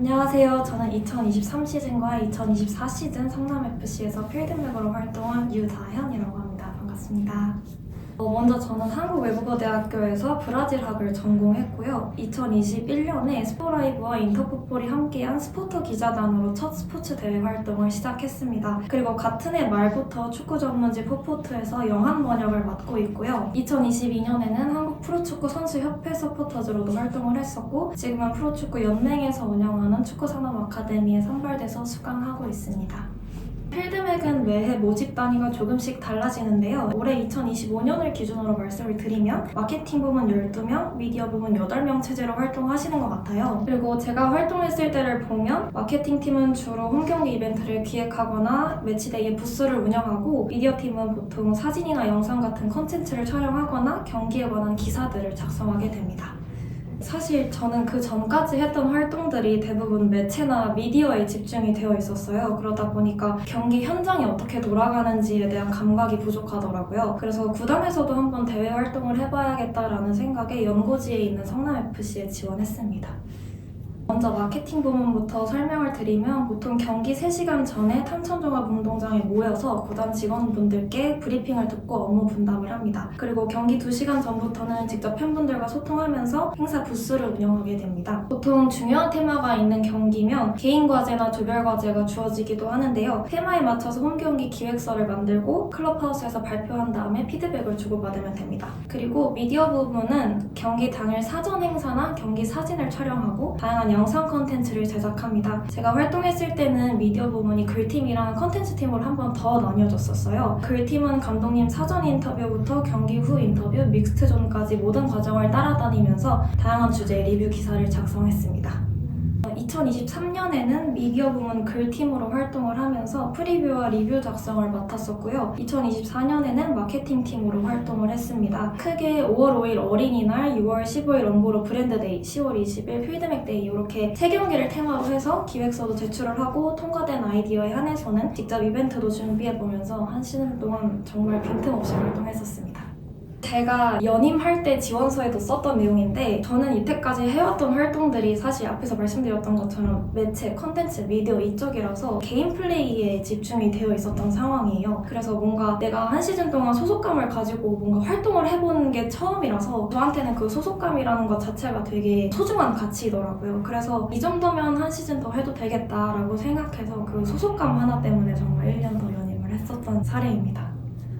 안녕하세요. 저는 2023 시즌과 2024 시즌 성남FC에서 필드백으로 활동한 유다현이라고 합니다. 반갑습니다. 먼저 저는 한국외국어대학교에서 브라질학을 전공했고요. 2021년에 스포라이브와 인터풋볼이 함께한 스포터 기자단으로 첫 스포츠 대회 활동을 시작했습니다. 그리고 같은 해 말부터 축구 전문지 포포트에서 영한 번역을 맡고 있고요. 2022년에는 한국 프로축구 선수협회 서포터즈로도 활동을 했었고 지금은 프로축구 연맹에서 운영하는 축구산업 아카데미에 선발돼서 수강하고 있습니다. 필드맥은 매해 모집 단위가 조금씩 달라지는데요. 올해 2025년을 기준으로 말씀을 드리면 마케팅 부문 12명, 미디어 부문 8명 체제로 활동하시는 것 같아요. 그리고 제가 활동했을 때를 보면 마케팅팀은 주로 홈경기 이벤트를 기획하거나 매치데이에 부스를 운영하고 미디어팀은 보통 사진이나 영상 같은 콘텐츠를 촬영하거나 경기에 관한 기사들을 작성하게 됩니다. 사실 저는 그 전까지 했던 활동들이 대부분 매체나 미디어에 집중이 되어 있었어요. 그러다 보니까 경기 현장이 어떻게 돌아가는지에 대한 감각이 부족하더라고요. 그래서 구단에서도 한번 대회 활동을 해봐야겠다라는 생각에 연고지에 있는 성남FC에 지원했습니다. 먼저 마케팅 부문부터 설명을 드리면 보통 경기 3시간 전에 탄천종합운동장에 모여서 구단 직원분들께 브리핑을 듣고 업무 분담을 합니다. 그리고 경기 2시간 전부터는 직접 팬분들과 소통하면서 행사 부스를 운영하게 됩니다. 보통 중요한 테마가 있는 경기면 개인 과제나 조별 과제가 주어지기도 하는데요. 테마에 맞춰서 홈경기 기획서를 만들고 클럽하우스에서 발표한 다음에 피드백을 주고받으면 됩니다. 그리고 미디어 부분은 경기 당일 사전 행사나 경기 사진을 촬영하고 다양한 영상 콘텐츠를 제작합니다. 제가 활동했을 때는 미디어 부문이 글팀이랑 콘텐츠 팀으로 한 번 더 나뉘어졌었어요. 글팀은 감독님 사전 인터뷰부터 경기 후 인터뷰, 믹스트존까지 모든 과정을 따라다니면서 다양한 주제의 리뷰 기사를 작성했습니다. 2023년에는 미디어 부문 글팀으로 활동을 하면서 프리뷰와 리뷰 작성을 맡았었고요. 2024년에는 마케팅 팀으로 활동을 했습니다. 크게 5월 5일 어린이날, 6월 15일 럼보로 브랜드데이, 10월 20일 필드맥데이 이렇게 3경기를 테마로 해서 기획서도 제출을 하고 통과된 아이디어에 한해서는 직접 이벤트도 준비해보면서 한 시즌 동안 정말 빈틈없이 활동했었습니다. 제가 연임할 때 지원서에도 썼던 내용인데 저는 이때까지 해왔던 활동들이 사실 앞에서 말씀드렸던 것처럼 매체, 컨텐츠, 미디어 이쪽이라서 개인 플레이에 집중이 되어 있었던 상황이에요. 그래서 뭔가 내가 한 시즌 동안 소속감을 가지고 뭔가 활동을 해보는 게 처음이라서 저한테는 그 소속감이라는 것 자체가 되게 소중한 가치이더라고요. 그래서 이 정도면 한 시즌 더 해도 되겠다라고 생각해서 그 소속감 하나 때문에 정말 1년 더 연임을 했었던 사례입니다.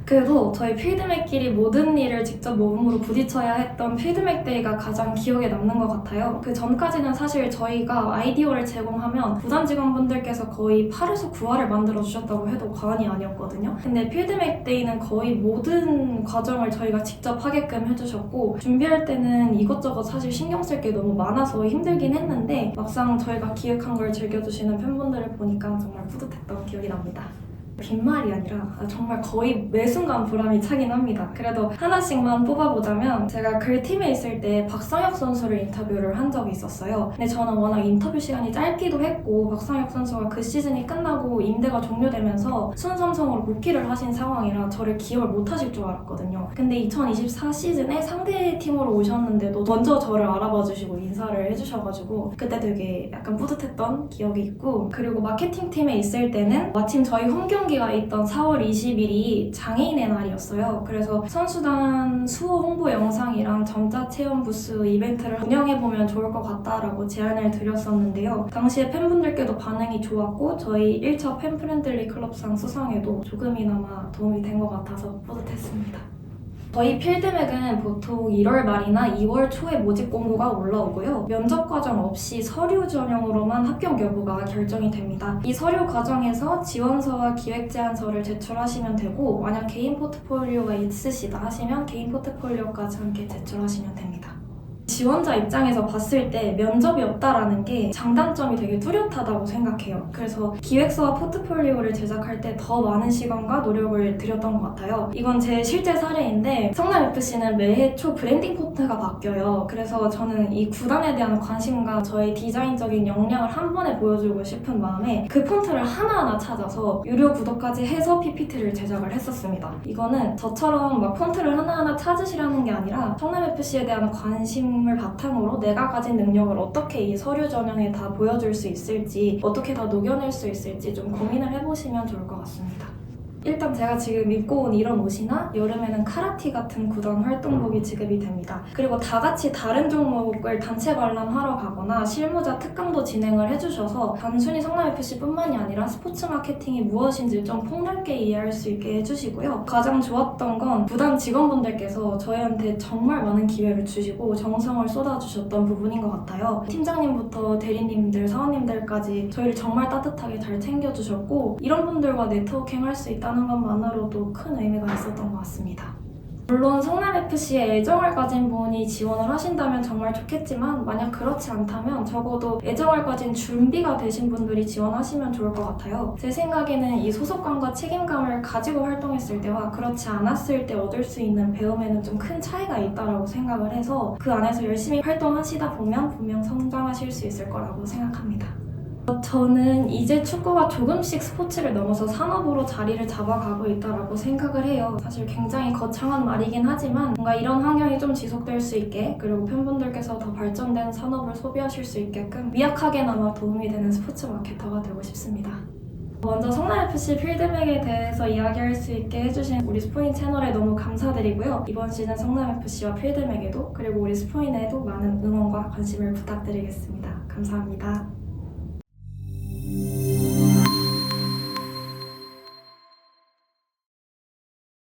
그래도 저희 필드맥끼리 모든 일을 직접 몸으로 부딪혀야 했던 필드맥데이가 가장 기억에 남는 것 같아요. 그 전까지는 사실 저희가 아이디어를 제공하면 구단 직원분들께서 거의 8에서 9화를 만들어 주셨다고 해도 과언이 아니었거든요. 근데 필드맥데이는 거의 모든 과정을 저희가 직접 하게끔 해주셨고 준비할 때는 이것저것 사실 신경 쓸 게 너무 많아서 힘들긴 했는데 막상 저희가 기획한 걸 즐겨주시는 팬분들을 보니까 정말 뿌듯했던 기억이 납니다. 빈말이 아니라 정말 거의 매 순간 보람이 차긴 합니다. 그래도 하나씩만 뽑아보자면 제가 글팀에 있을 때 박상혁 선수를 인터뷰를 한 적이 있었어요. 근데 저는 워낙 인터뷰 시간이 짧기도 했고 박상혁 선수가 그 시즌이 끝나고 임대가 종료되면서 순삼성으로 복귀를 하신 상황이라 저를 기억을 못 하실 줄 알았거든요. 근데 2024 시즌에 상대 팀으로 오셨는데도 먼저 저를 알아봐 주시고 인사를 해주셔가지고 그때 되게 약간 뿌듯했던 기억이 있고 그리고 마케팅 팀에 있을 때는 마침 저희 홈경기가 있던 4월 20일이 장애인의 날이었어요. 그래서 선수단 수호 홍보 영상이랑 점자 체험 부스 이벤트를 운영해보면 좋을 것 같다라고 제안을 드렸었는데요. 당시에 팬분들께도 반응이 좋았고 저희 1차 팬프렌들리 클럽상 수상에도 조금이나마 도움이 된 것 같아서 뿌듯했습니다. 저희 필드맥은 보통 1월 말이나 2월 초에 모집 공고가 올라오고요. 면접 과정 없이 서류 전형으로만 합격 여부가 결정이 됩니다. 이 서류 과정에서 지원서와 기획 제안서를 제출하시면 되고 만약 개인 포트폴리오가 있으시다 하시면 개인 포트폴리오까지 함께 제출하시면 됩니다. 지원자 입장에서 봤을 때 면접이 없다라는 게 장단점이 되게 뚜렷하다고 생각해요. 그래서 기획서와 포트폴리오를 제작할 때 더 많은 시간과 노력을 들였던 것 같아요. 이건 제 실제 사례인데 성남FC는 매해 초 브랜딩 폰트가 바뀌어요. 그래서 저는 이 구단에 대한 관심과 저의 디자인적인 역량을 한 번에 보여주고 싶은 마음에 그 폰트를 하나하나 찾아서 유료 구독까지 해서 PPT를 제작을 했었습니다. 이거는 저처럼 막 폰트를 하나하나 찾으시라는 게 아니라 성남FC에 대한 관심 경험을 바탕으로 내가 가진 능력을 어떻게 이 서류 전형에 다 보여줄 수 있을지, 어떻게 다 녹여낼 수 있을지 좀 고민을 해보시면 좋을 것 같습니다. 일단 제가 지금 입고 온 이런 옷이나 여름에는 카라티 같은 구단 활동복이 지급이 됩니다. 그리고 다 같이 다른 종목을 단체 관람하러 가거나 실무자 특강도 진행을 해주셔서 단순히 성남FC뿐만이 아니라 스포츠 마케팅이 무엇인지 좀 폭넓게 이해할 수 있게 해주시고요. 가장 좋았던 건 구단 직원분들께서 저희한테 정말 많은 기회를 주시고 정성을 쏟아주셨던 부분인 것 같아요. 팀장님부터 대리님들, 사원님들까지 저희를 정말 따뜻하게 잘 챙겨주셨고 이런 분들과 네트워킹 할 수 있다는 것만으로도 큰 의미가 있었던 것 같습니다. 물론 성남FC에 애정을 가진 분이 지원을 하신다면 정말 좋겠지만 만약 그렇지 않다면 적어도 애정을 가진 준비가 되신 분들이 지원하시면 좋을 것 같아요. 제 생각에는 이 소속감과 책임감을 가지고 활동했을 때와 그렇지 않았을 때 얻을 수 있는 배움에는 좀 큰 차이가 있다고 생각을 해서 그 안에서 열심히 활동하시다 보면 분명 성장하실 수 있을 거라고 생각합니다. 저는 이제 축구가 조금씩 스포츠를 넘어서 산업으로 자리를 잡아가고 있다고 생각을 해요. 사실 굉장히 거창한 말이긴 하지만 뭔가 이런 환경이 좀 지속될 수 있게 그리고 팬분들께서 더 발전된 산업을 소비하실 수 있게끔 미약하게나마 도움이 되는 스포츠 마케터가 되고 싶습니다. 먼저 성남FC 필드백에 대해서 이야기할 수 있게 해주신 우리 스포인 채널에 너무 감사드리고요. 이번 시즌 성남FC와 필드백에도 그리고 우리 스포인에도 많은 응원과 관심을 부탁드리겠습니다. 감사합니다.